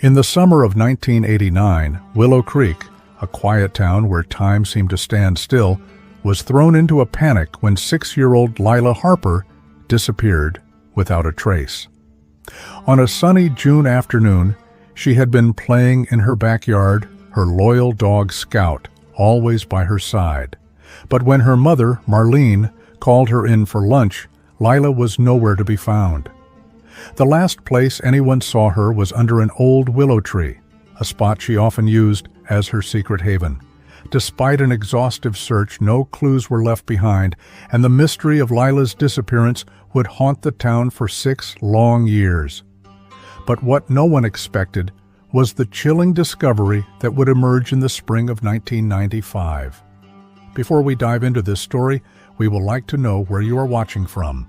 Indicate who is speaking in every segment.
Speaker 1: In the summer of 1989, Willow Creek, a quiet town where time seemed to stand still, was thrown into a panic when 6-year-old Lila Harper disappeared without a trace. On a sunny June afternoon, she had been playing in her backyard, her loyal dog Scout always by her side. But when her mother, Marlene, called her in for lunch, Lila was nowhere to be found. The last place anyone saw her was under an old willow tree, a spot she often used as her secret haven. Despite an exhaustive search, no clues were left behind, and the mystery of Lila's disappearance would haunt the town for 6 long years. But what no one expected was the chilling discovery that would emerge in the spring of 1995. Before we dive into this story, we would like to know where you are watching from.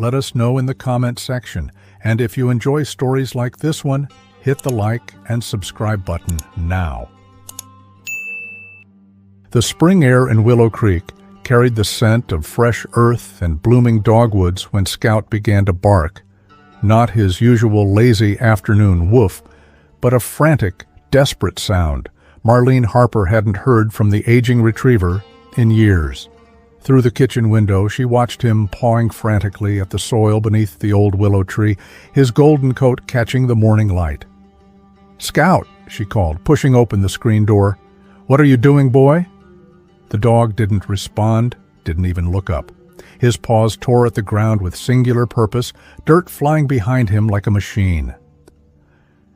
Speaker 1: Let us know in the comment section, and if you enjoy stories like this one, hit the like and subscribe button now. The spring air in Willow Creek carried the scent of fresh earth and blooming dogwoods when Scout began to bark, not his usual lazy afternoon woof, but a frantic, desperate sound Marlene Harper hadn't heard from the aging retriever in years. Through the kitchen window, she watched him pawing frantically at the soil beneath the old willow tree, his golden coat catching the morning light. "Scout," she called, pushing open the screen door. "What are you doing, boy?" The dog didn't respond, didn't even look up. His paws tore at the ground with singular purpose, dirt flying behind him like a machine.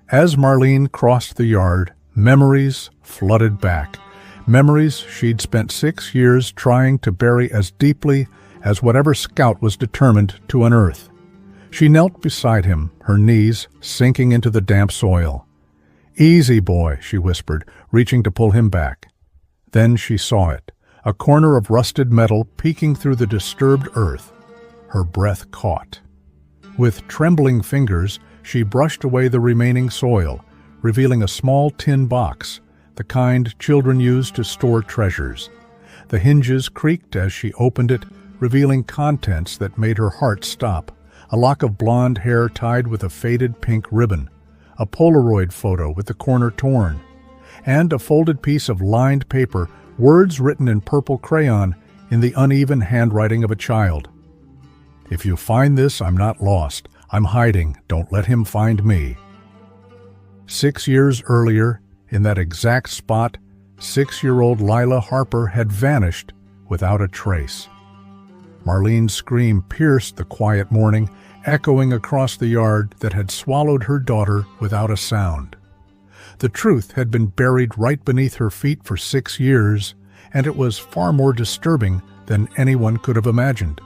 Speaker 1: As Marlene crossed the yard, memories flooded back. Memories she'd spent 6 years trying to bury as deeply as whatever Scout was determined to unearth. She knelt beside him, her knees sinking into the damp soil. "Easy, boy," she whispered, reaching to pull him back. Then she saw it, a corner of rusted metal peeking through the disturbed earth. Her breath caught. With trembling fingers, she brushed away the remaining soil, revealing a small tin box, the kind children use to store treasures. The hinges creaked as she opened it, revealing contents that made her heart stop. A lock of blonde hair tied with a faded pink ribbon, a Polaroid photo with the corner torn, and a folded piece of lined paper, words written in purple crayon in the uneven handwriting of a child. "If you find this, I'm not lost. I'm hiding. Don't let him find me." 6 years earlier, in that exact spot, 6-year-old Lila Harper had vanished without a trace. Marlene's scream pierced the quiet morning, echoing across the yard that had swallowed her daughter without a sound. The truth had been buried right beneath her feet for 6 years, and it was far more disturbing than anyone could have imagined.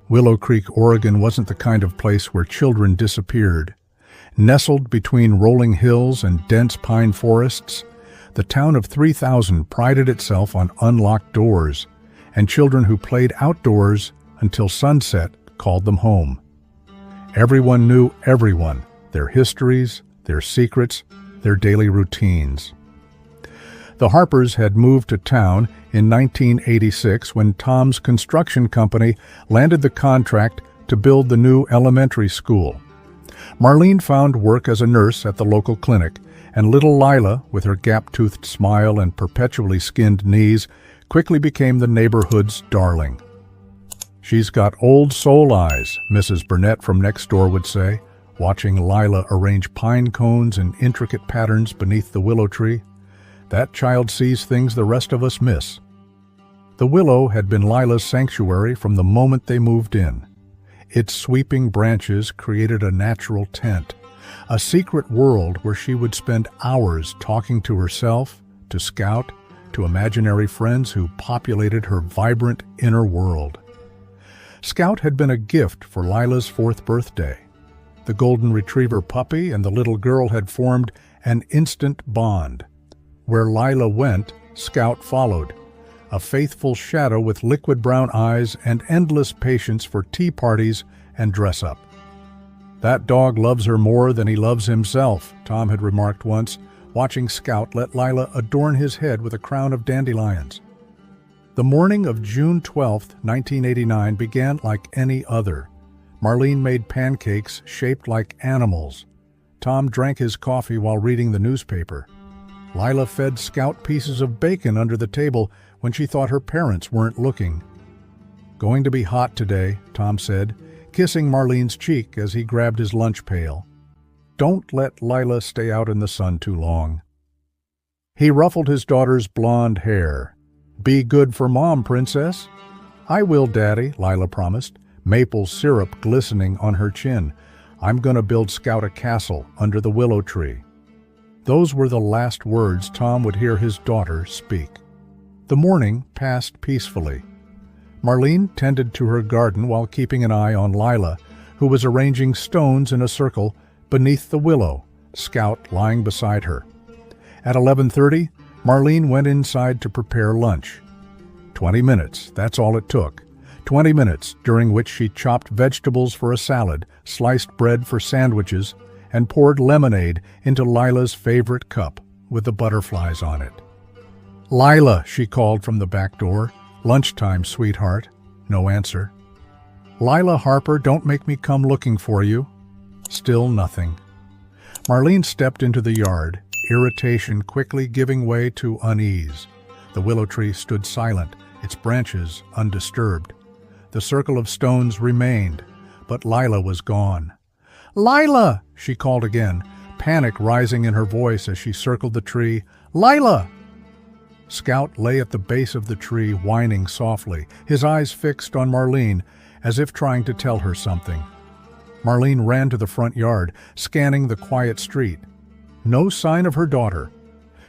Speaker 1: Willow Creek, Oregon wasn't the kind of place where children disappeared. Nestled between rolling hills and dense pine forests, the town of 3,000 prided itself on unlocked doors, and children who played outdoors until sunset called them home. Everyone knew everyone, their histories, their secrets, their daily routines. The Harpers had moved to town in 1986 when Tom's construction company landed the contract to build the new elementary school. Marlene found work as a nurse at the local clinic, and little Lila, with her gap-toothed smile and perpetually skinned knees, quickly became the neighborhood's darling. "She's got old soul eyes," Mrs. Burnett from next door would say, watching Lila arrange pine cones in intricate patterns beneath the willow tree. "That child sees things the rest of us miss." The willow had been Lila's sanctuary from the moment they moved in. Its sweeping branches created a natural tent, a secret world where she would spend hours talking to herself, to Scout, to imaginary friends who populated her vibrant inner world. Scout had been a gift for Lila's 4th birthday. The golden retriever puppy and the little girl had formed an instant bond. Where Lila went, Scout followed, a faithful shadow with liquid brown eyes and endless patience for tea parties and dress-up. "That dog loves her more than he loves himself," Tom had remarked once, watching Scout let Lila adorn his head with a crown of dandelions. The morning of June 12, 1989 began like any other. Marlene made pancakes shaped like animals. Tom drank his coffee while reading the newspaper. Lila fed Scout pieces of bacon under the table when she thought her parents weren't looking. "Going to be hot today," Tom said, kissing Marlene's cheek as he grabbed his lunch pail. "Don't let Lila stay out in the sun too long." He ruffled his daughter's blonde hair. "Be good for Mom, Princess." "I will, Daddy," Lila promised, maple syrup glistening on her chin. "I'm gonna build Scout a castle under the willow tree." Those were the last words Tom would hear his daughter speak. The morning passed peacefully. Marlene tended to her garden while keeping an eye on Lila, who was arranging stones in a circle beneath the willow, Scout lying beside her. At 11:30, Marlene went inside to prepare lunch. 20 minutes, that's all it took. 20 minutes during which she chopped vegetables for a salad, sliced bread for sandwiches, and poured lemonade into Lila's favorite cup with the butterflies on it. "Lila," she called from the back door. "Lunchtime, sweetheart." No answer. "Lila Harper, don't make me come looking for you." Still nothing. Marlene stepped into the yard, irritation quickly giving way to unease. The willow tree stood silent, its branches undisturbed. The circle of stones remained, but Lila was gone. "Lila!" she called again, panic rising in her voice as she circled the tree. "Lila!" Scout lay at the base of the tree, whining softly, his eyes fixed on Marlene, as if trying to tell her something. Marlene ran to the front yard, scanning the quiet street. No sign of her daughter.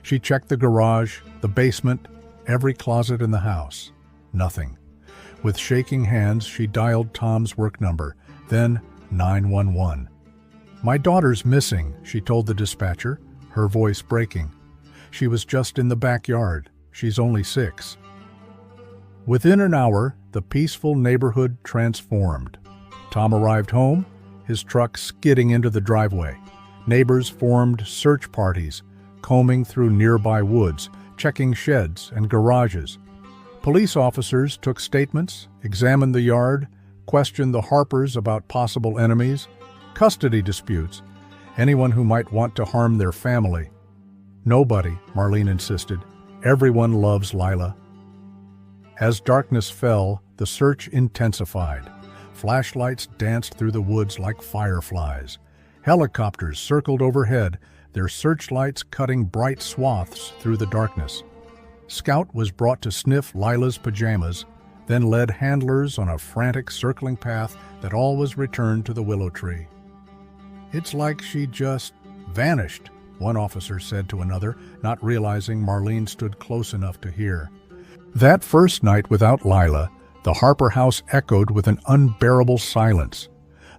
Speaker 1: She checked the garage, the basement, every closet in the house. Nothing. With shaking hands, she dialed Tom's work number, then 911. "My daughter's missing," she told the dispatcher, her voice breaking. "She was just in the backyard. She's only 6. Within an hour, the peaceful neighborhood transformed. Tom arrived home, his truck skidding into the driveway. Neighbors formed search parties, combing through nearby woods, checking sheds and garages. Police officers took statements, examined the yard, questioned the Harpers about possible enemies, custody disputes, anyone who might want to harm their family. "Nobody," Marlene insisted. "Everyone loves Lila." As darkness fell, the search intensified. Flashlights danced through the woods like fireflies. Helicopters circled overhead, their searchlights cutting bright swaths through the darkness. Scout was brought to sniff Lila's pajamas, then led handlers on a frantic circling path that always returned to the willow tree. "It's like she just vanished," one officer said to another, not realizing Marlene stood close enough to hear. That first night without Lila, the Harper house echoed with an unbearable silence.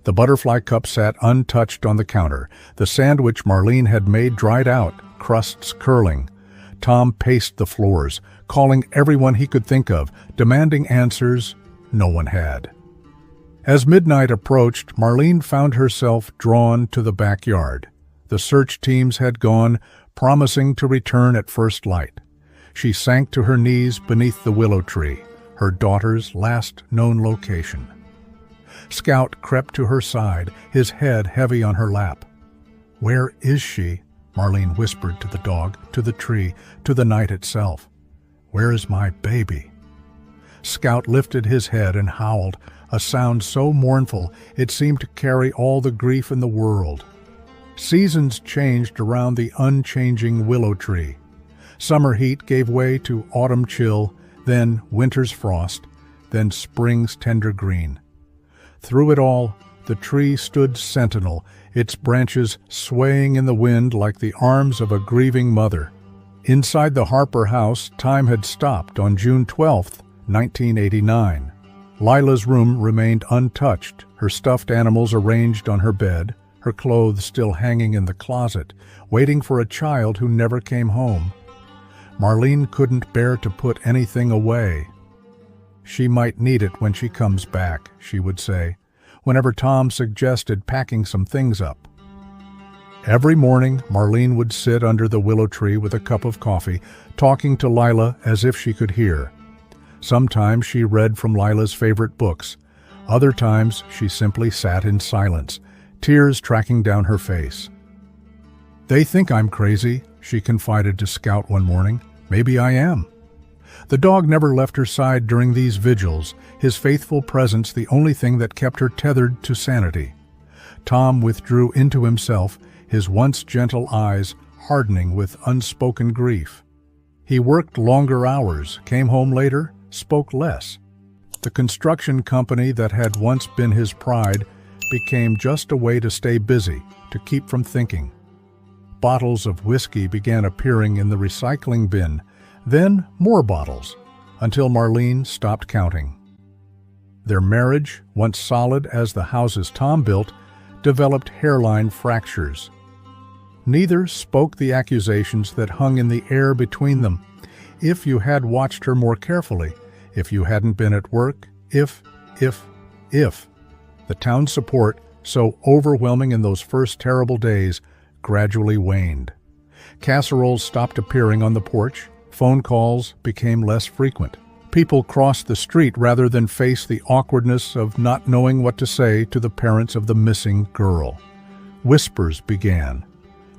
Speaker 1: The butterfly cup sat untouched on the counter. The sandwich Marlene had made dried out, crusts curling. Tom paced the floors, calling everyone he could think of, demanding answers no one had. As midnight approached, Marlene found herself drawn to the backyard. The search teams had gone, promising to return at first light. She sank to her knees beneath the willow tree, her daughter's last known location. Scout crept to her side, his head heavy on her lap. "Where is she?" Marlene whispered to the dog, to the tree, to the night itself. "Where is my baby?" Scout lifted his head and howled, a sound so mournful it seemed to carry all the grief in the world. Seasons changed around the unchanging willow tree. Summer heat gave way to autumn chill, then winter's frost, then spring's tender green. Through it all, the tree stood sentinel, its branches swaying in the wind like the arms of a grieving mother. Inside the Harper house, time had stopped on June 12, 1989. Lila's room remained untouched, her stuffed animals arranged on her bed, her clothes still hanging in the closet, waiting for a child who never came home. Marlene couldn't bear to put anything away. "She might need it when she comes back," she would say, whenever Tom suggested packing some things up. Every morning, Marlene would sit under the willow tree with a cup of coffee, talking to Lila as if she could hear. Sometimes she read from Lila's favorite books. Other times she simply sat in silence, tears tracking down her face. "They think I'm crazy," she confided to Scout one morning. "Maybe I am." The dog never left her side during these vigils, his faithful presence the only thing that kept her tethered to sanity. Tom withdrew into himself, his once gentle eyes hardening with unspoken grief. He worked longer hours, came home later, spoke less. The construction company that had once been his pride became just a way to stay busy, to keep from thinking. Bottles of whiskey began appearing in the recycling bin, then more bottles, until Marlene stopped counting. Their marriage, once solid as the houses Tom built, developed hairline fractures. Neither spoke the accusations that hung in the air between them. If you had watched her more carefully, if you hadn't been at work, if. The town's support, so overwhelming in those first terrible days, gradually waned. Casseroles stopped appearing on the porch. Phone calls became less frequent. People crossed the street rather than face the awkwardness of not knowing what to say to the parents of the missing girl. Whispers began.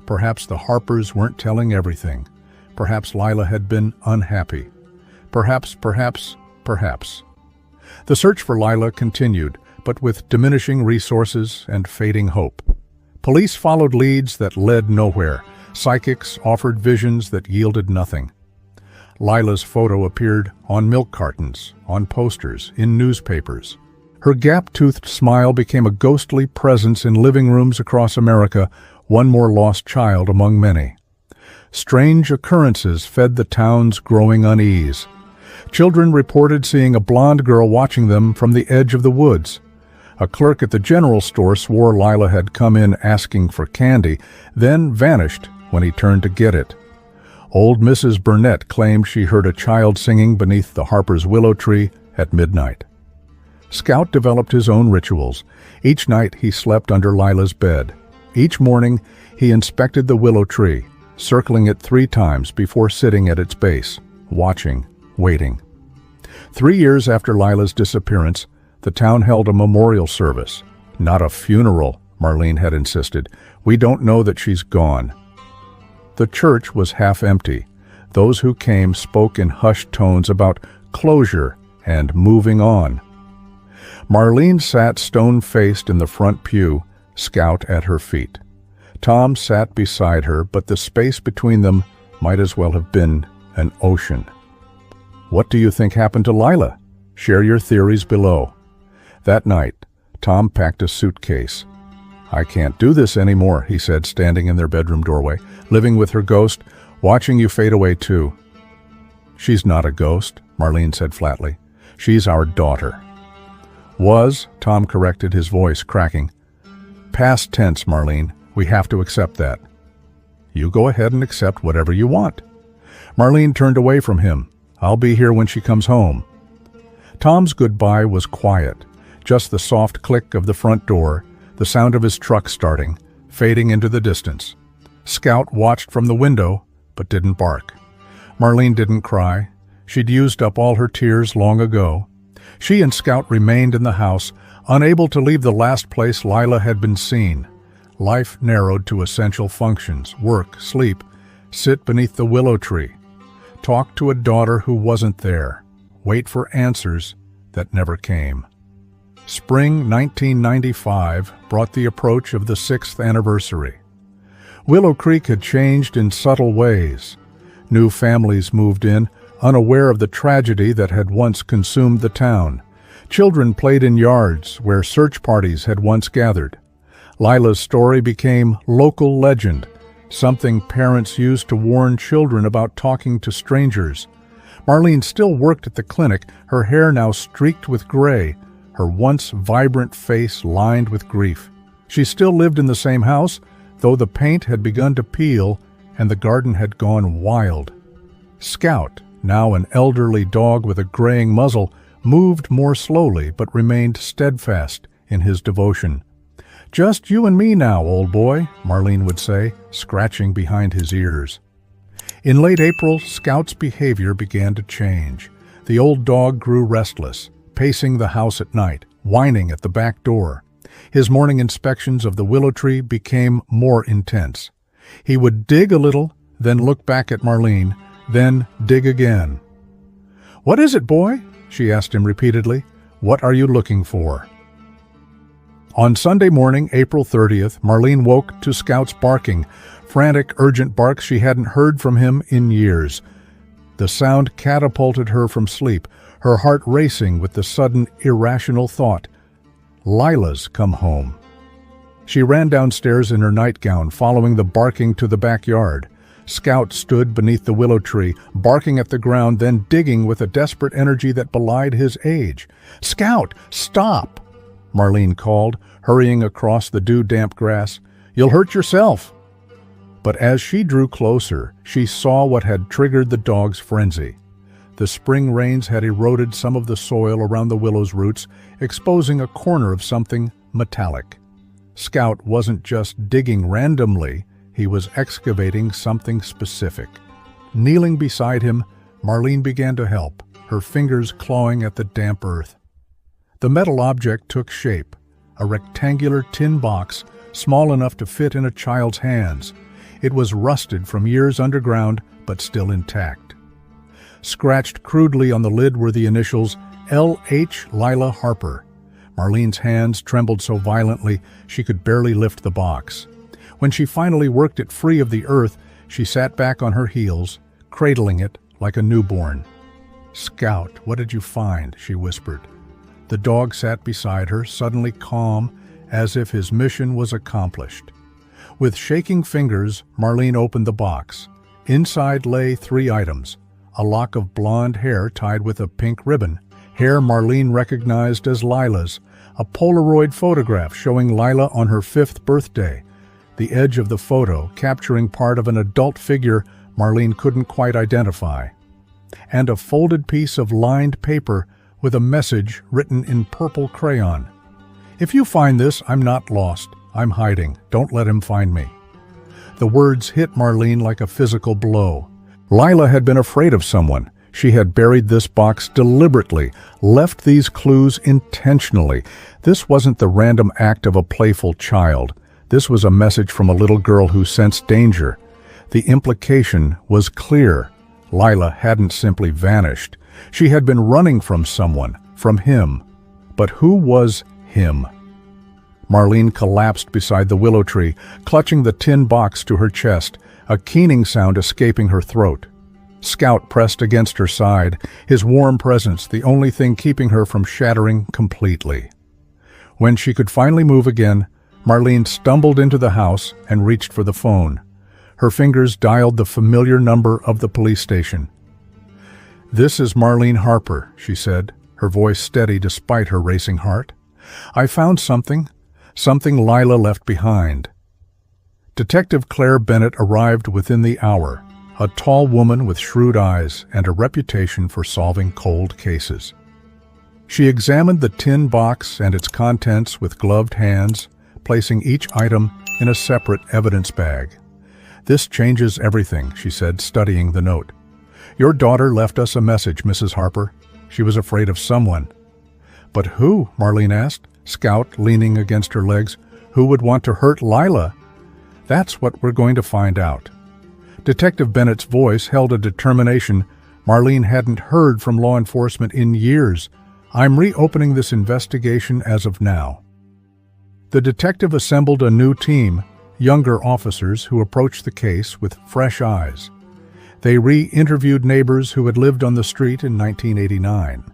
Speaker 1: Perhaps the Harpers weren't telling everything. Perhaps Lila had been unhappy. Perhaps. The search for Lila continued, but with diminishing resources and fading hope. Police followed leads that led nowhere. Psychics offered visions that yielded nothing. Lila's photo appeared on milk cartons, on posters, in newspapers. Her gap-toothed smile became a ghostly presence in living rooms across America, one more lost child among many. Strange occurrences fed the town's growing unease. Children reported seeing a blonde girl watching them from the edge of the woods. A clerk at the general store swore Lila had come in asking for candy, then vanished when he turned to get it. Old Mrs. Burnett claimed she heard a child singing beneath the Harper's willow tree at midnight. Scout developed his own rituals. Each night he slept under Lila's bed. Each morning he inspected the willow tree, circling it 3 times before sitting at its base, watching, waiting. 3 years after Lila's disappearance, the town held a memorial service. Not a funeral, Marlene had insisted. We don't know that she's gone. The church was half empty. Those who came spoke in hushed tones about closure and moving on. Marlene sat stone-faced in the front pew, Scout at her feet. Tom sat beside her, but the space between them might as well have been an ocean. What do you think happened to Lila? Share your theories below. That night, Tom packed a suitcase. "I can't do this anymore," he said, standing in their bedroom doorway. "Living with her ghost, watching you fade away too." "She's not a ghost," Marlene said flatly. "She's our daughter." "Was," Tom corrected, his voice cracking. "Past tense, Marlene. We have to accept that." "You go ahead and accept whatever you want." Marlene turned away from him. "I'll be here when she comes home." Tom's goodbye was quiet, just the soft click of the front door, the sound of his truck starting, fading into the distance. Scout watched from the window, but didn't bark. Marlene didn't cry. She'd used up all her tears long ago. She and Scout remained in the house, unable to leave the last place Lila had been seen. Life narrowed to essential functions: work, sleep, sit beneath the willow tree, talk to a daughter who wasn't there, wait for answers that never came. Spring 1995 brought the approach of the 6th anniversary. Willow Creek had changed in subtle ways. New families moved in, unaware of the tragedy that had once consumed the town. Children played in yards where search parties had once gathered. Lila's story became local legend, something parents used to warn children about talking to strangers. Marlene still worked at the clinic, her hair now streaked with gray, her once vibrant face lined with grief. She still lived in the same house, though the paint had begun to peel and the garden had gone wild. Scout, now an elderly dog with a graying muzzle, moved more slowly but remained steadfast in his devotion. "Just you and me now, old boy," Marlene would say, scratching behind his ears. In late April, Scout's behavior began to change. The old dog grew restless, pacing the house at night, whining at the back door. His morning inspections of the willow tree became more intense. He would dig a little, then look back at Marlene, then dig again. "What is it, boy?" she asked him repeatedly. "What are you looking for?" On Sunday morning, April 30th, Marlene woke to Scout's barking, frantic, urgent barks she hadn't heard from him in years. The sound catapulted her from sleep, her heart racing with the sudden, irrational thought, "Lila's come home." She ran downstairs in her nightgown, following the barking to the backyard. Scout stood beneath the willow tree, barking at the ground, then digging with a desperate energy that belied his age. "Scout, stop!" Marlene called, hurrying across the dew-damp grass. "You'll hurt yourself." But as she drew closer, she saw what had triggered the dog's frenzy. The spring rains had eroded some of the soil around the willow's roots, exposing a corner of something metallic. Scout wasn't just digging randomly, he was excavating something specific. Kneeling beside him, Marlene began to help, her fingers clawing at the damp earth. The metal object took shape, a rectangular tin box, small enough to fit in a child's hands. It was rusted from years underground, but still intact. Scratched crudely on the lid were the initials L.H. Lila Harper. Marlene's hands trembled so violently she could barely lift the box. When she finally worked it free of the earth, she sat back on her heels, cradling it like a newborn. "Scout, what did you find?" she whispered. The dog sat beside her, suddenly calm, as if his mission was accomplished. With shaking fingers, Marlene opened the box. Inside lay 3 items: a lock of blonde hair tied with a pink ribbon, hair Marlene recognized as Lila's, a Polaroid photograph showing Lila on her 5th birthday, the edge of the photo capturing part of an adult figure Marlene couldn't quite identify, and a folded piece of lined paper with a message written in purple crayon. "If you find this, I'm not lost. I'm hiding. Don't let him find me." The words hit Marlene like a physical blow. Lila had been afraid of someone. She had buried this box deliberately, left these clues intentionally. This wasn't the random act of a playful child. This was a message from a little girl who sensed danger. The implication was clear. Lila hadn't simply vanished. She had been running from someone, from him. But who was him? Marlene collapsed beside the willow tree, clutching the tin box to her chest, a keening sound escaping her throat. Scout pressed against her side, his warm presence the only thing keeping her from shattering completely. When she could finally move again, Marlene stumbled into the house and reached for the phone. Her fingers dialed the familiar number of the police station. "This is Marlene Harper," she said, her voice steady despite her racing heart. "I found something Lila left behind." Detective Claire Bennett arrived within the hour, a tall woman with shrewd eyes and a reputation for solving cold cases. She examined the tin box and its contents with gloved hands, placing each item in a separate evidence bag. "This changes everything," she said, studying the note. "Your daughter left us a message, Mrs. Harper. She was afraid of someone." "But who?" Marlene asked, Scout leaning against her legs. "Who would want to hurt Lila?" "That's what we're going to find out." Detective Bennett's voice held a determination Marlene hadn't heard from law enforcement in years. "I'm reopening this investigation as of now." The detective assembled a new team, younger officers who approached the case with fresh eyes. They re-interviewed neighbors who had lived on the street in 1989.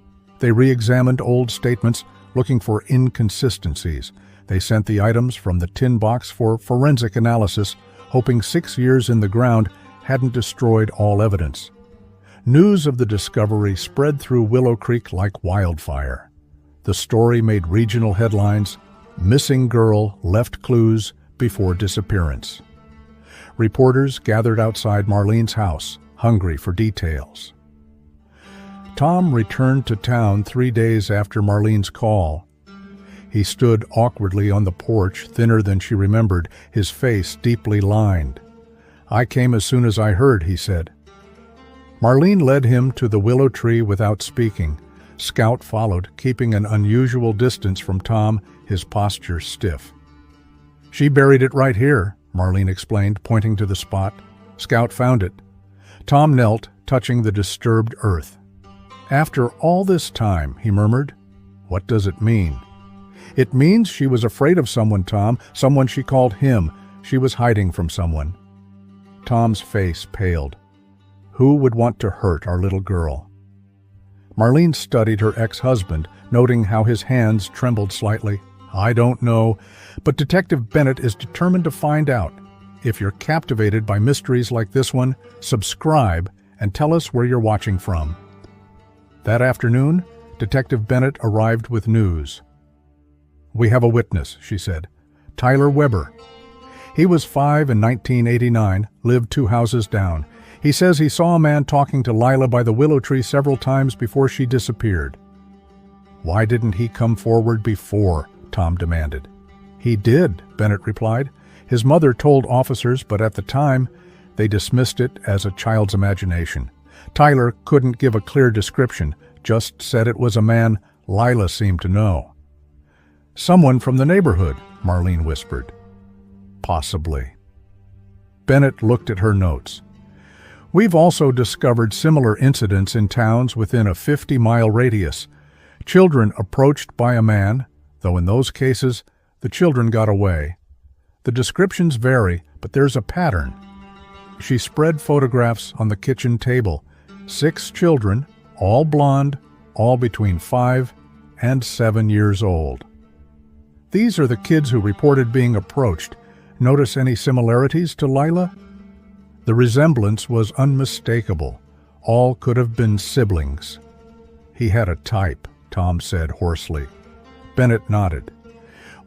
Speaker 1: They re-examined old statements looking for inconsistencies. They sent the items from the tin box for forensic analysis, hoping 6 years in the ground hadn't destroyed all evidence. News of the discovery spread through Willow Creek like wildfire. The story made regional headlines. Missing girl left clues before disappearance. Reporters gathered outside Marlene's house, hungry for details. Tom returned to town 3 days after Marlene's call. He stood awkwardly on the porch, thinner than she remembered, his face deeply lined. "I came as soon as I heard," he said. Marlene led him to the willow tree without speaking. Scout followed, keeping an unusual distance from Tom, his posture stiff. "She buried it right here," Marlene explained, pointing to the spot. Scout found it. Tom knelt, touching the disturbed earth. After all this time, he murmured, what does it mean? It means she was afraid of someone, Tom, someone she called him. She was hiding from someone. Tom's face paled. Who would want to hurt our little girl? Marlene studied her ex-husband, noting how his hands trembled slightly. I don't know, but Detective Bennett is determined to find out. If you're captivated by mysteries like this one, subscribe and tell us where you're watching from. That afternoon, Detective Bennett arrived with news. We have a witness, she said. Tyler Weber. He was 5 in 1989, lived 2 houses down. He says he saw a man talking to Lila by the willow tree several times before she disappeared. Why didn't he come forward before? Tom demanded. He did, Bennett replied. His mother told officers, but at the time, they dismissed it as a child's imagination. Tyler couldn't give a clear description, just said it was a man Lila seemed to know. Someone from the neighborhood, Marlene whispered. Possibly. Bennett looked at her notes. We've also discovered similar incidents in towns within a 50-mile radius. Children approached by a man, though in those cases, the children got away. The descriptions vary, but there's a pattern. She spread photographs on the kitchen table. 6 children, all blonde, all between 5 and 7 years old. These are the kids who reported being approached. Notice any similarities to Lila? The resemblance was unmistakable. All could have been siblings. He had a type, Tom said hoarsely. Bennett nodded.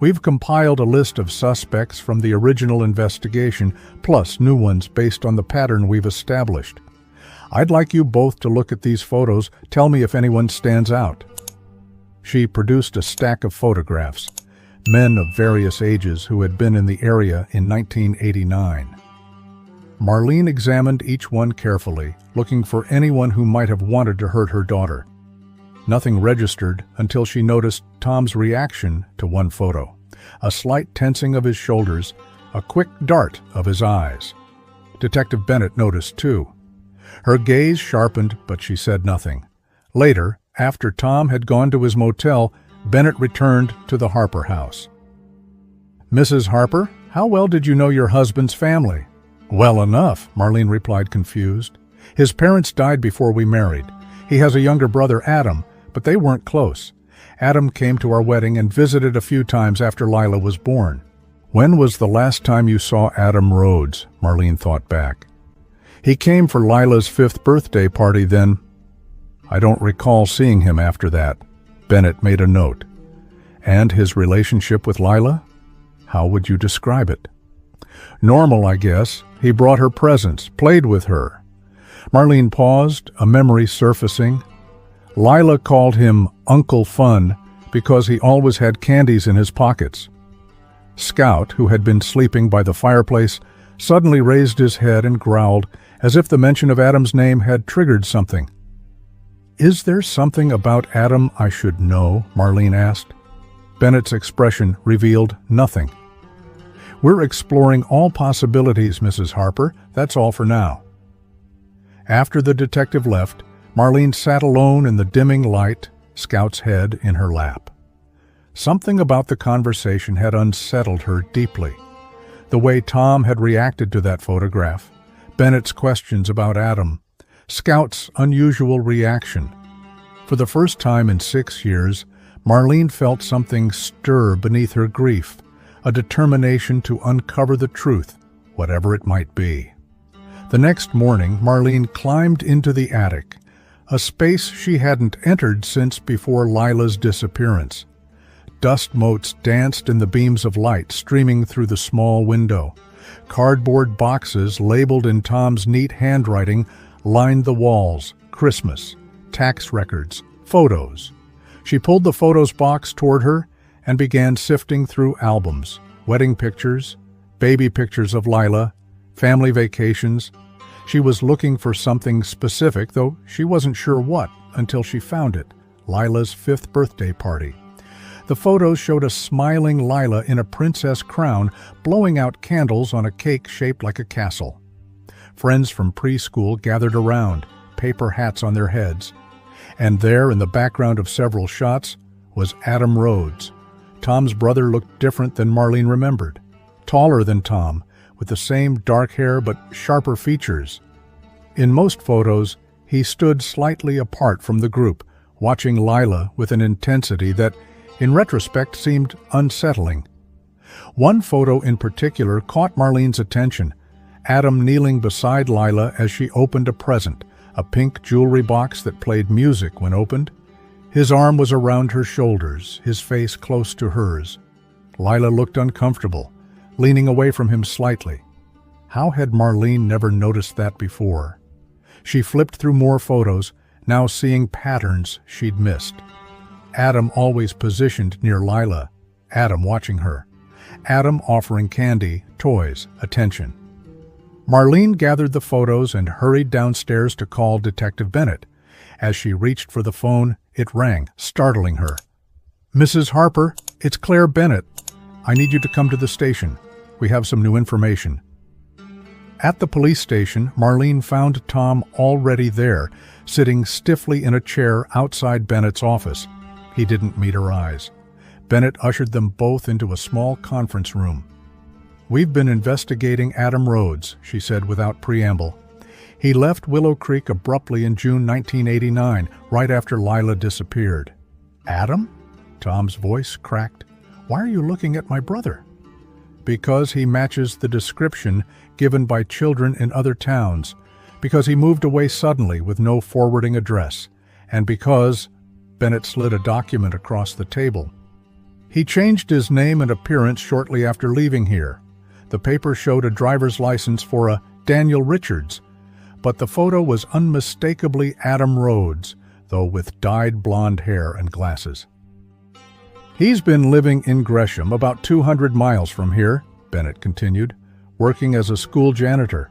Speaker 1: We've compiled a list of suspects from the original investigation, plus new ones based on the pattern we've established. I'd like you both to look at these photos. Tell me if anyone stands out. She produced a stack of photographs. Men of various ages who had been in the area in 1989. Marlene examined each one carefully, looking for anyone who might have wanted to hurt her daughter. Nothing registered until she noticed Tom's reaction to one photo. A slight tensing of his shoulders, a quick dart of his eyes. Detective Bennett noticed too. Her gaze sharpened, but she said nothing. Later, after Tom had gone to his motel, Bennett returned to the Harper house. Mrs. Harper, how well did you know your husband's family? Well enough, Marlene replied, confused. His parents died before we married. He has a younger brother, Adam, but they weren't close. Adam came to our wedding and visited a few times after Lila was born. When was the last time you saw Adam Rhodes? Marlene thought back. He came for Lila's 5th birthday party then. I don't recall seeing him after that. Bennett made a note. And his relationship with Lila? How would you describe it? Normal, I guess. He brought her presents, played with her. Marlene paused, a memory surfacing. Lila called him Uncle Fun because he always had candies in his pockets. Scout, who had been sleeping by the fireplace, suddenly raised his head and growled, as if the mention of Adam's name had triggered something. Is there something about Adam I should know? Marlene asked. Bennett's expression revealed nothing. We're exploring all possibilities, Mrs. Harper. That's all for now. After the detective left, Marlene sat alone in the dimming light, Scout's head in her lap. Something about the conversation had unsettled her deeply. The way Tom had reacted to that photograph, Bennett's questions about Adam, Scout's unusual reaction. For the first time in 6 years, Marlene felt something stir beneath her grief, a determination to uncover the truth, whatever it might be. The next morning, Marlene climbed into the attic, a space she hadn't entered since before Lila's disappearance. Dust motes danced in the beams of light streaming through the small window. Cardboard boxes labeled in Tom's neat handwriting lined the walls. Christmas, tax records, photos. She pulled the photos box toward her and began sifting through albums, wedding pictures, baby pictures of Lila, family vacations. She was looking for something specific, though she wasn't sure what, until she found it, Lila's 5th birthday party. The photos showed a smiling Lila in a princess crown blowing out candles on a cake shaped like a castle. Friends from preschool gathered around, paper hats on their heads. And there, in the background of several shots, was Adam Rhodes. Tom's brother looked different than Marlene remembered. Taller than Tom, with the same dark hair but sharper features. In most photos, he stood slightly apart from the group, watching Lila with an intensity that, in retrospect, seemed unsettling. One photo in particular caught Marlene's attention. Adam kneeling beside Lila as she opened a present, a pink jewelry box that played music when opened. His arm was around her shoulders, his face close to hers. Lila looked uncomfortable, leaning away from him slightly. How had Marlene never noticed that before? She flipped through more photos, now seeing patterns she'd missed. Adam always positioned near Lila, Adam watching her. Adam offering candy, toys, attention. Marlene gathered the photos and hurried downstairs to call Detective Bennett. As she reached for the phone, it rang, startling her. "Mrs. Harper, it's Claire Bennett. I need you to come to the station. We have some new information." At the police station, Marlene found Tom already there, sitting stiffly in a chair outside Bennett's office. He didn't meet her eyes. Bennett ushered them both into a small conference room. "We've been investigating Adam Rhodes," she said without preamble. "He left Willow Creek abruptly in June 1989, right after Lila disappeared." "Adam?" Tom's voice cracked. "Why are you looking at my brother?" "Because he matches the description given by children in other towns, because he moved away suddenly with no forwarding address, and because—" Bennett slid a document across the table. "He changed his name and appearance shortly after leaving here. The paper showed a driver's license for a Daniel Richards, but the photo was unmistakably Adam Rhodes, though with dyed blonde hair and glasses." "He's been living in Gresham, about 200 miles from here," Bennett continued, "working as a school janitor."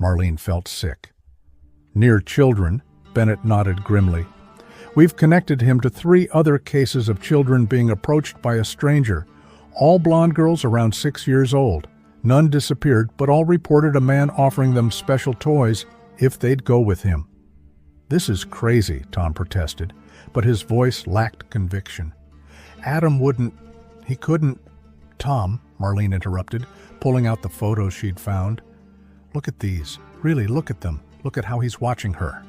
Speaker 1: Marlene felt sick. "Near children," Bennett nodded grimly. "We've connected him to 3 other cases of children being approached by a stranger, all blonde girls around 6 years old. None disappeared, but all reported a man offering them special toys if they'd go with him." "This is crazy," Tom protested, but his voice lacked conviction. "Adam he couldn't—" "Tom," Marlene interrupted, pulling out the photos she'd found. "Look at these. Really, look at them. Look at how he's watching her."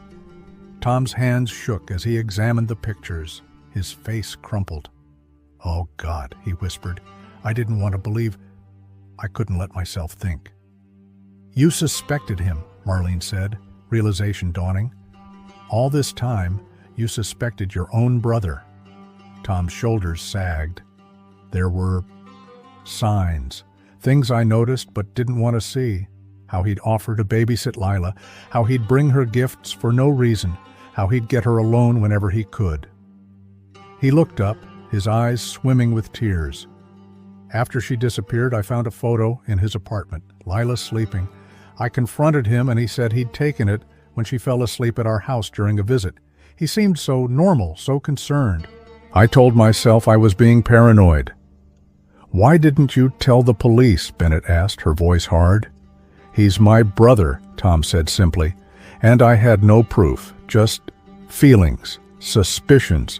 Speaker 1: Tom's hands shook as he examined the pictures. His face crumpled. "Oh, God," he whispered. "I didn't want to believe—" I couldn't let myself think. "You suspected him," Marlene said, realization dawning. "All this time, you suspected your own brother." Tom's shoulders sagged. There were signs, things I noticed but didn't want to see. How he'd offer to babysit Lila, how he'd bring her gifts for no reason, how he'd get her alone whenever he could. He looked up, his eyes swimming with tears. "After she disappeared, I found a photo in his apartment, Lila sleeping. I confronted him and he said he'd taken it when she fell asleep at our house during a visit. He seemed so normal, so concerned. I told myself I was being paranoid." "Why didn't you tell the police?" Bennett asked, her voice hard. "He's my brother," Tom said simply, "and I had no proof, just feelings, suspicions.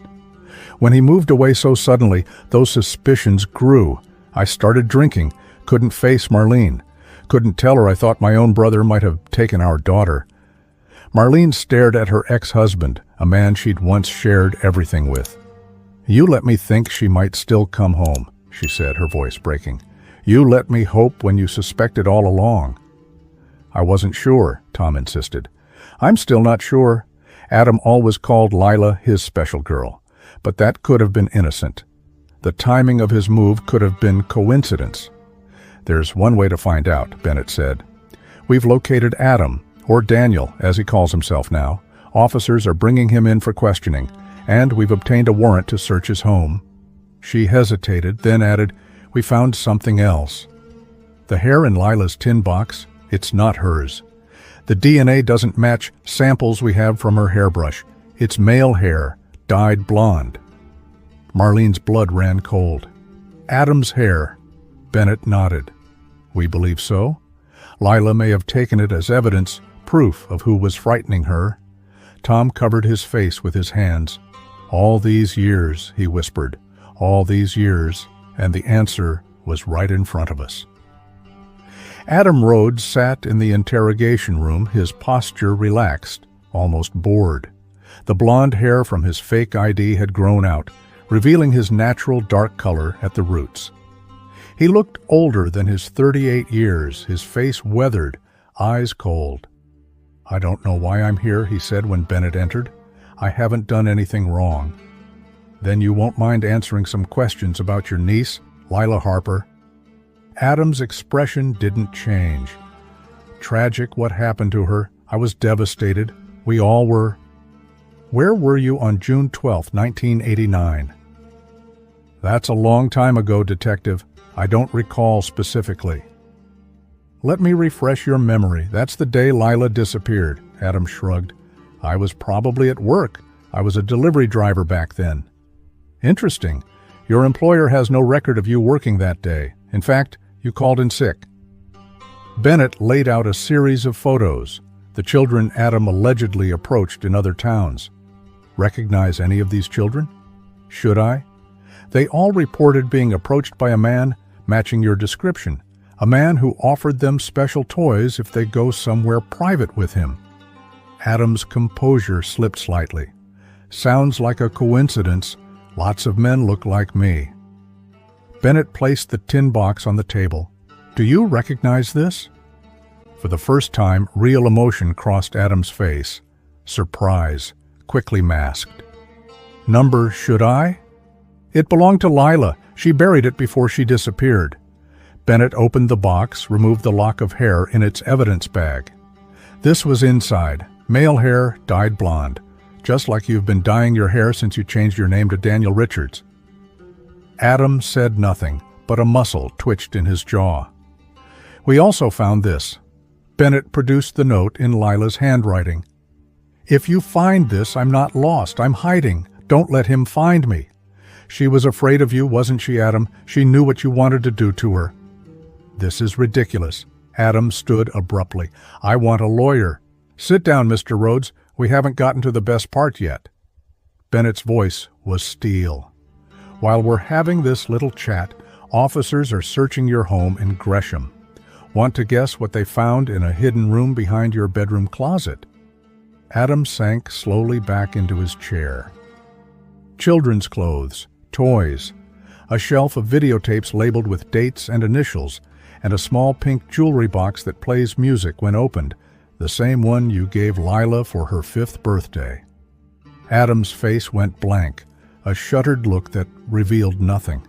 Speaker 1: When he moved away so suddenly, those suspicions grew. I started drinking, couldn't face Marlene, couldn't tell her I thought my own brother might have taken our daughter." Marlene stared at her ex-husband, a man she'd once shared everything with. "You let me think she might still come home," she said, her voice breaking. "You let me hope when you suspected all along." "I wasn't sure," Tom insisted. "I'm still not sure. Adam always called Lila his special girl, but that could have been innocent. The timing of his move could have been coincidence." "There's one way to find out," Bennett said. "We've located Adam, or Daniel, as he calls himself now. Officers are bringing him in for questioning, and we've obtained a warrant to search his home." She hesitated, then added, "We found something else. The hair in Lila's tin box, it's not hers. The DNA doesn't match samples we have from her hairbrush. It's male hair, dyed blonde." Marlene's blood ran cold. Adam's hair. Bennett nodded. We believe so. Lila may have taken it as evidence, proof of who was frightening her. Tom covered his face with his hands. All these years, he whispered. All these years, and the answer was right in front of us. Adam Rhodes sat in the interrogation room, his posture relaxed, almost bored. The blonde hair from his fake ID had grown out, revealing his natural dark color at the roots. He looked older than his 38 years, his face weathered, eyes cold. "I don't know why I'm here," he said when Bennett entered. "I haven't done anything wrong." "Then you won't mind answering some questions about your niece, Lila Harper?" Adam's expression didn't change. "Tragic what happened to her. I was devastated. We all were." "Where were you on June 12, 1989? "That's a long time ago, Detective. I don't recall specifically." "Let me refresh your memory. That's the day Lila disappeared," Adam shrugged. "I was probably at work. I was a delivery driver back then." "Interesting. Your employer has no record of you working that day. In fact, you called in sick." Bennett laid out a series of photos, the children Adam allegedly approached in other towns. "Recognize any of these children?" "Should I?" "They all reported being approached by a man matching your description, a man who offered them special toys if they go somewhere private with him." Adam's composure slipped slightly. "Sounds like a coincidence. Lots of men look like me." Bennett placed the tin box on the table. "Do you recognize this?" For the first time, real emotion crossed Adam's face. Surprise, quickly masked. "Number should I?" "It belonged to Lila. She buried it before she disappeared." Bennett opened the box, removed the lock of hair in its evidence bag. This was inside. Male hair, dyed blonde. Just like you've been dyeing your hair since you changed your name to Daniel Richards. Adam said nothing, but a muscle twitched in his jaw. "We also found this." Bennett produced the note in Lila's handwriting. "If you find this, I'm not lost. I'm hiding. Don't let him find me." "She was afraid of you, wasn't she, Adam? She knew what you wanted to do to her." "This is ridiculous." Adam stood abruptly. "I want a lawyer." "Sit down, Mr. Rhodes. We haven't gotten to the best part yet." Bennett's voice was steel. "While we're having this little chat, officers are searching your home in Gresham. Want to guess what they found in a hidden room behind your bedroom closet?" Adam sank slowly back into his chair. Children's clothes, toys, a shelf of videotapes labeled with dates and initials, and a small pink jewelry box that plays music when opened, the same one you gave Lila for her 5th birthday. Adam's face went blank, a shuttered look that revealed nothing.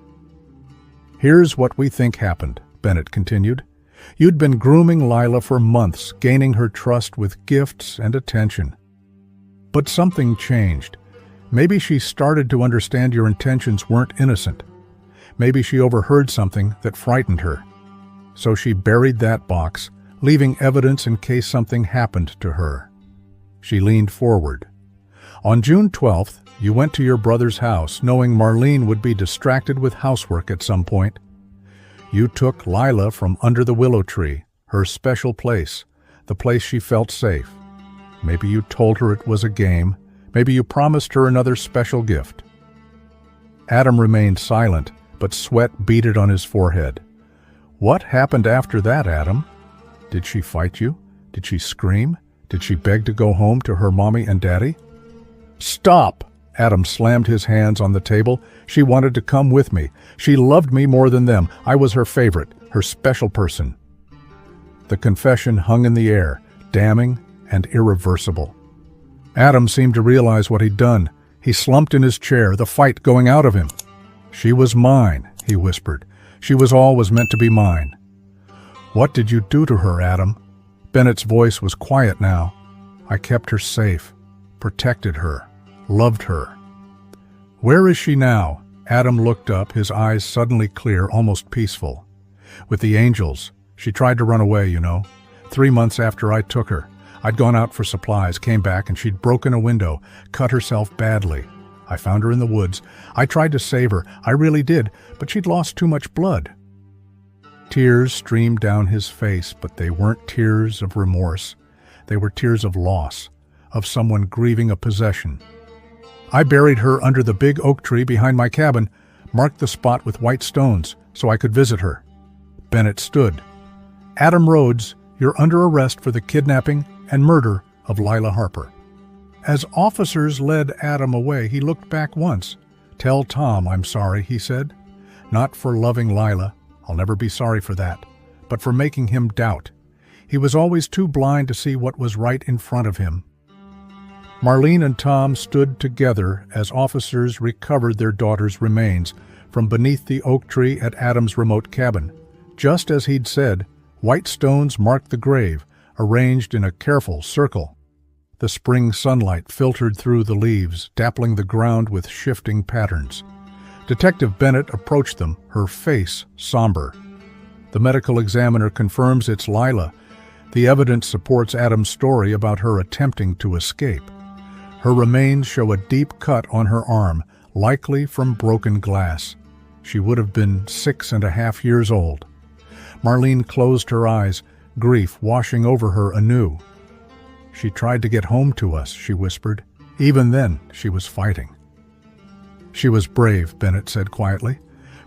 Speaker 1: "Here's what we think happened," Bennett continued. "You'd been grooming Lila for months, gaining her trust with gifts and attention. But something changed. Maybe she started to understand your intentions weren't innocent. Maybe she overheard something that frightened her. So she buried that box, leaving evidence in case something happened to her." She leaned forward. "On June 12th, you went to your brother's house, knowing Marlene would be distracted with housework at some point. You took Lila from under the willow tree, her special place, the place she felt safe. Maybe you told her it was a game. Maybe you promised her another special gift." Adam remained silent, but sweat beaded on his forehead. "What happened after that, Adam? Did she fight you? Did she scream? Did she beg to go home to her mommy and daddy?" "Stop!" Adam slammed his hands on the table. "She wanted to come with me. She loved me more than them. I was her favorite, her special person." The confession hung in the air, damning and irreversible. Adam seemed to realize what he'd done. He slumped in his chair, the fight going out of him. "She was mine," he whispered. "She was always meant to be mine." "What did you do to her, Adam?" Bennett's voice was quiet now. "I kept her safe, protected her, loved her." "Where is she now?" Adam looked up, his eyes suddenly clear, almost peaceful. "With the angels. She tried to run away, you know. 3 months after I took her. I'd gone out for supplies, came back, and she'd broken a window, cut herself badly. I found her in the woods. I tried to save her. I really did, but she'd lost too much blood." Tears streamed down his face, but they weren't tears of remorse. They were tears of loss, of someone grieving a possession. "I buried her under the big oak tree behind my cabin, marked the spot with white stones so I could visit her." Bennett stood. "Adam Rhodes, you're under arrest for the kidnapping and murder of Lila Harper." As officers led Adam away, he looked back once. "Tell Tom I'm sorry," he said. "Not for loving Lila, I'll never be sorry for that, but for making him doubt. He was always too blind to see what was right in front of him." Marlene and Tom stood together as officers recovered their daughter's remains from beneath the oak tree at Adam's remote cabin. Just as he'd said, white stones marked the grave, arranged in a careful circle. The spring sunlight filtered through the leaves, dappling the ground with shifting patterns. Detective Bennett approached them, her face somber. The medical examiner confirms it's Lila. The evidence supports Adam's story about her attempting to escape. Her remains show a deep cut on her arm, likely from broken glass. She would have been 6.5 years old. Marlene closed her eyes, grief washing over her anew. "She tried to get home to us," she whispered. "Even then, she was fighting." "She was brave," Bennett said quietly.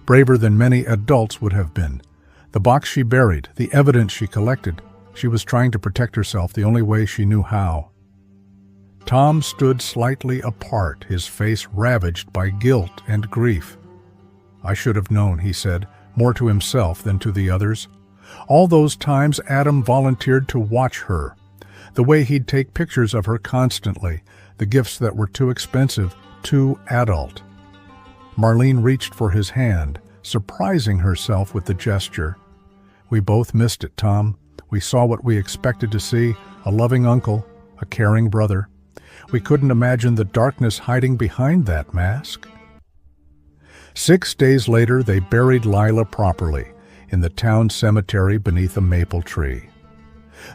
Speaker 1: "Braver than many adults would have been. The box she buried, the evidence she collected, she was trying to protect herself the only way she knew how." Tom stood slightly apart, his face ravaged by guilt and grief. "I should have known," he said, more to himself than to the others. All those times Adam volunteered to watch her. The way he'd take pictures of her constantly, the gifts that were too expensive, too adult. Marlene reached for his hand, surprising herself with the gesture. "We both missed it, Tom. We saw what we expected to see, a loving uncle, a caring brother. We couldn't imagine the darkness hiding behind that mask." 6 days later, they buried Lila properly, in the town cemetery beneath a maple tree.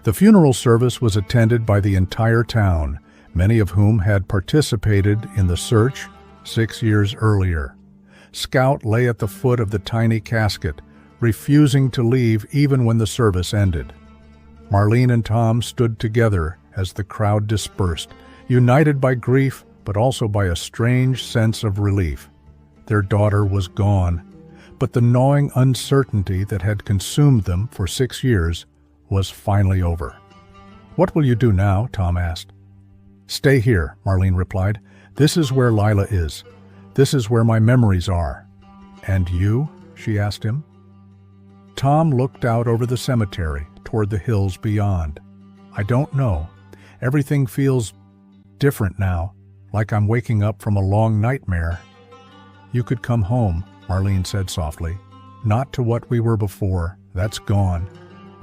Speaker 1: The funeral service was attended by the entire town, many of whom had participated in the search 6 years earlier. Scout lay at the foot of the tiny casket, refusing to leave even when the service ended. Marlene and Tom stood together as the crowd dispersed, united by grief but also by a strange sense of relief. Their daughter was gone, but the gnawing uncertainty that had consumed them for 6 years was finally over. "What will you do now?" Tom asked. "Stay here," Marlene replied. "This is where Lila is. This is where my memories are." "And you?" she asked him. Tom looked out over the cemetery, toward the hills beyond. "I don't know. Everything feels different now, like I'm waking up from a long nightmare." "You could come home," Marlene said softly. "Not to what we were before, that's gone.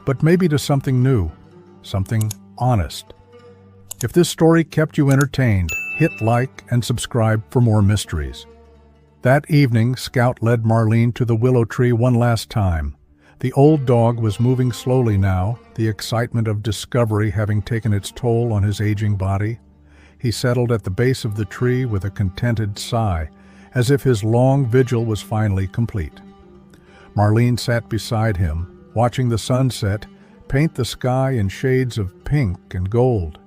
Speaker 1: But maybe to something new, something honest." If this story kept you entertained, hit like and subscribe for more mysteries. That evening, Scout led Marlene to the willow tree one last time. The old dog was moving slowly now, the excitement of discovery having taken its toll on his aging body. He settled at the base of the tree with a contented sigh, as if his long vigil was finally complete. Marlene sat beside him, watching the sunset paint the sky in shades of pink and gold.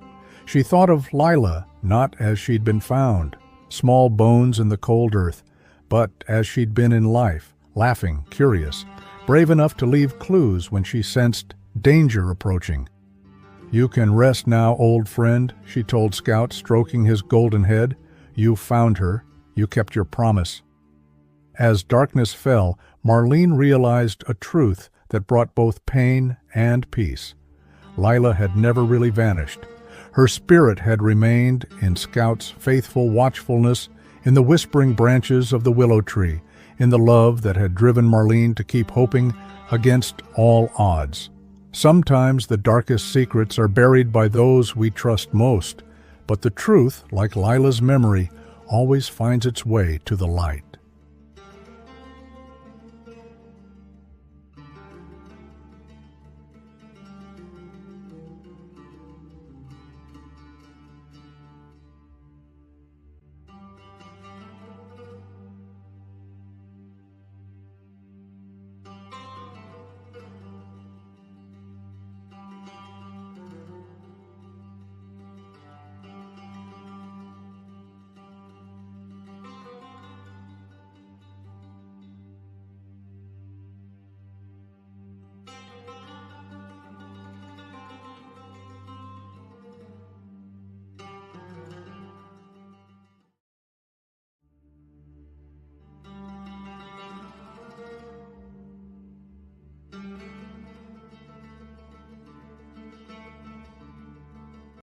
Speaker 1: She thought of Lila not as she'd been found, small bones in the cold earth, but as she'd been in life, laughing, curious, brave enough to leave clues when she sensed danger approaching. "You can rest now, old friend," she told Scout, stroking his golden head. "You found her. You kept your promise." As darkness fell, Marlene realized a truth that brought both pain and peace. Lila had never really vanished. Her spirit had remained in Scout's faithful watchfulness, in the whispering branches of the willow tree, in the love that had driven Marlene to keep hoping against all odds. Sometimes the darkest secrets are buried by those we trust most, but the truth, like Lila's memory, always finds its way to the light.